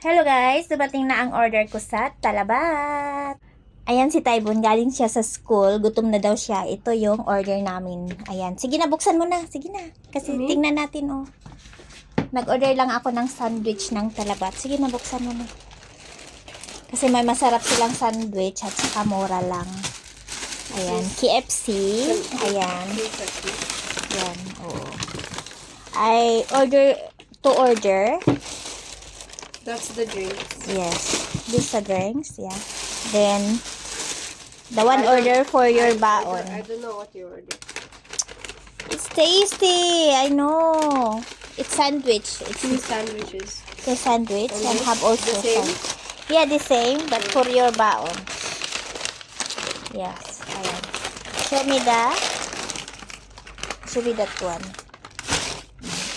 Hello guys! Dumating na ang order ko sa Talabat. Ayan si Taibon, galing siya sa school. Gutom na daw siya. Ito yung order namin. Ayan. Sige na, buksan mo na. Sige na. Kasi tingnan natin, oh. Nag-order lang ako ng sandwich ng Talabat. Sige na, buksan mo na. Kasi may masarap silang sandwich at saka mura lang. Ayan. KFC. Ayan. Ayan, oh. To order. That's the drinks. Yes. This the drinks, yeah. Then, the one order for your baon. I don't know what you ordered. It's tasty. I know. It's sandwich. It's Two sandwiches. the sandwich and this? have also The same? Yeah, the same, but for your baon. Yes. Ayan. Show me that one.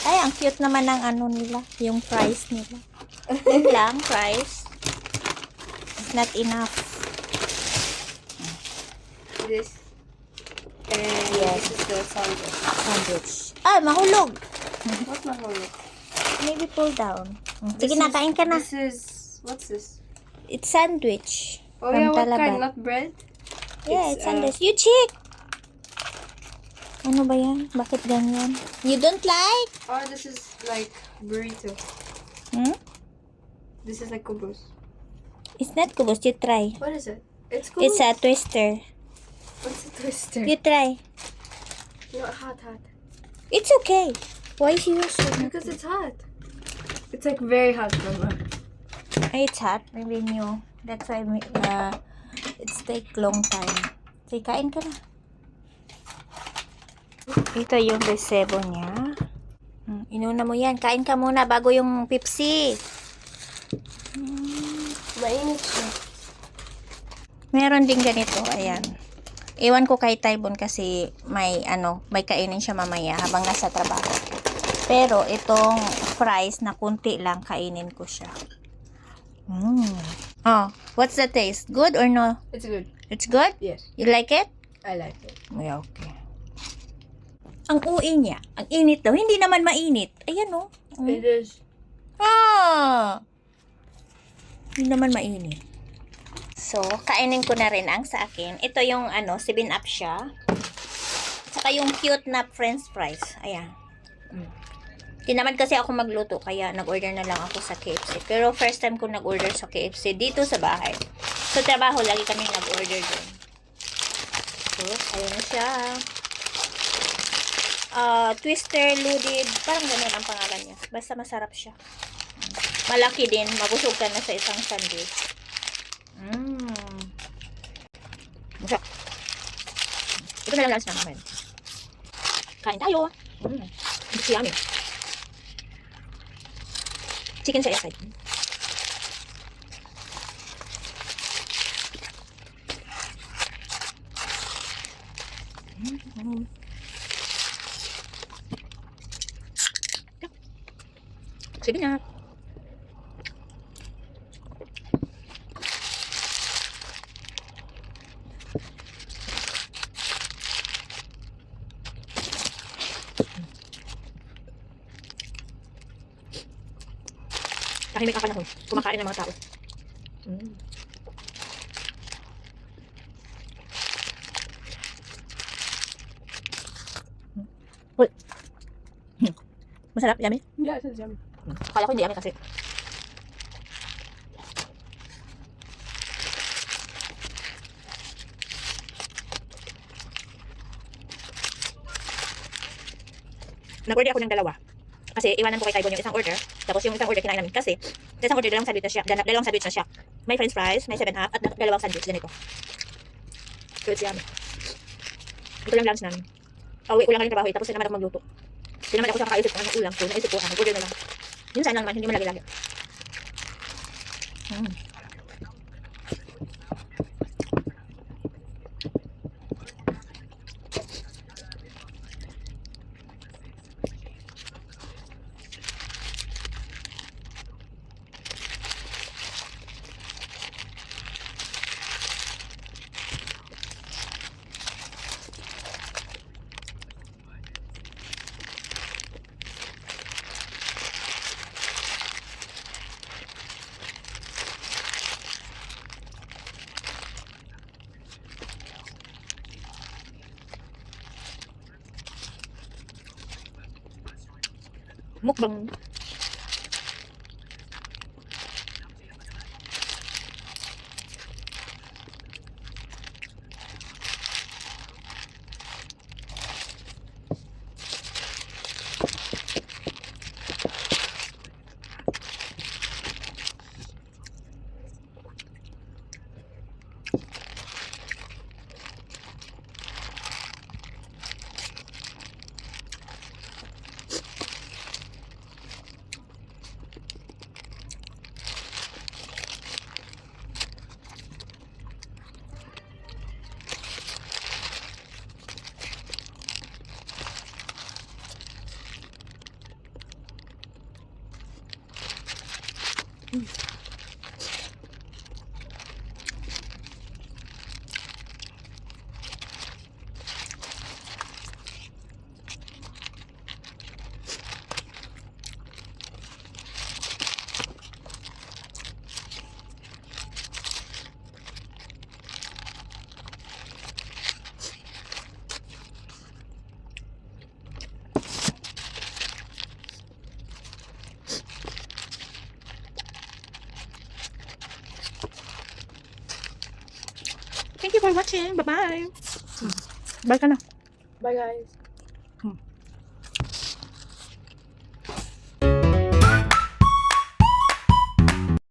Ay, ang cute naman ng ano nila. Yung price nila. Yun lang, price. It's not enough. This. And Yes. this is the sandwich. Sandwich. Ah, mahulog. What mahalo? Maybe pull down. Sige na, kain ka na. This is, what's this? It's sandwich. Oh From yeah, what Talabat. kind? Not bread? Yeah, it's It's, sandwich. You check! Ano ba yan? Bakit ganyan? You don't like? Oh, this is like burrito. Hmm? This is like kubus. It's not kubos. You try. What is it? It's kubus. It's a twister. What's a twister? You try. No, hot. It's okay. Why is you so... Because it's hot. It's like very hot, Mama. Ay, it's hot. Maybe new. That's why it's take long time. Sige, kain ka na. Ito yung resebo niya. Inuna mo yan. Kain ka muna bago yung Pepsi. Mainit siya. Meron din ganito. Ayan. Iwan ko kay Taibon kasi may kainin siya mamaya habang nasa trabaho. Pero itong fries na kunti lang kainin ko siya. Oh, what's the taste? Good or no? It's good. It's good? Yes, You like it? I like it. Yeah, okay. Ang ui niya, ang init daw. Hindi naman mainit. Ayan, oh. It is. Ah! Hindi naman mainit. So, kainin ko na rin ang sa akin. Ito yung 7-up siya. Saka yung cute na french fries. Ayan. Tinamad kasi ako magluto, kaya nag-order na lang ako sa KFC. Pero first time ko nag-order sa KFC dito sa bahay. Sa trabaho, lagi kami nag-order doon. So, ayun na siya. Twister, loaded, parang ganun ang pangalan niya. Basta masarap siya. Malaki din, mabusog ka na sa isang sandwich. Masarap. Ito na lang last namin. Kain tayo. It's yummy. Chicken sa side. Sige na. Tahimik ako na kumakain ng mga tao. Uy. Masarap, yummy. Yeah, it is yummy. Akala ko hindi yummy kasi. Nag-order ako ng dalawa. Kasi iwanan ko kay Taibon yung isang order. Tapos yung isang order kinain namin. Kasi sa isang order, dalawang sandwich na siya. Dalawang sandwich na siya. May french fries, may 7-up, at dalawang sandwich. Ganito. So it's yummy. Ito lang lunch namin. Pauwi ko lang kami trabaho. Tapos naman ako magluto. Hindi naman ako sa kakaisip kung anong ulam. So naisip ko, mag-order na lang. Minsan lang naman, hindi mo lagi-lagi. Mukbang. Thank you for watching. Bye-bye. Bye ka na. Bye, guys.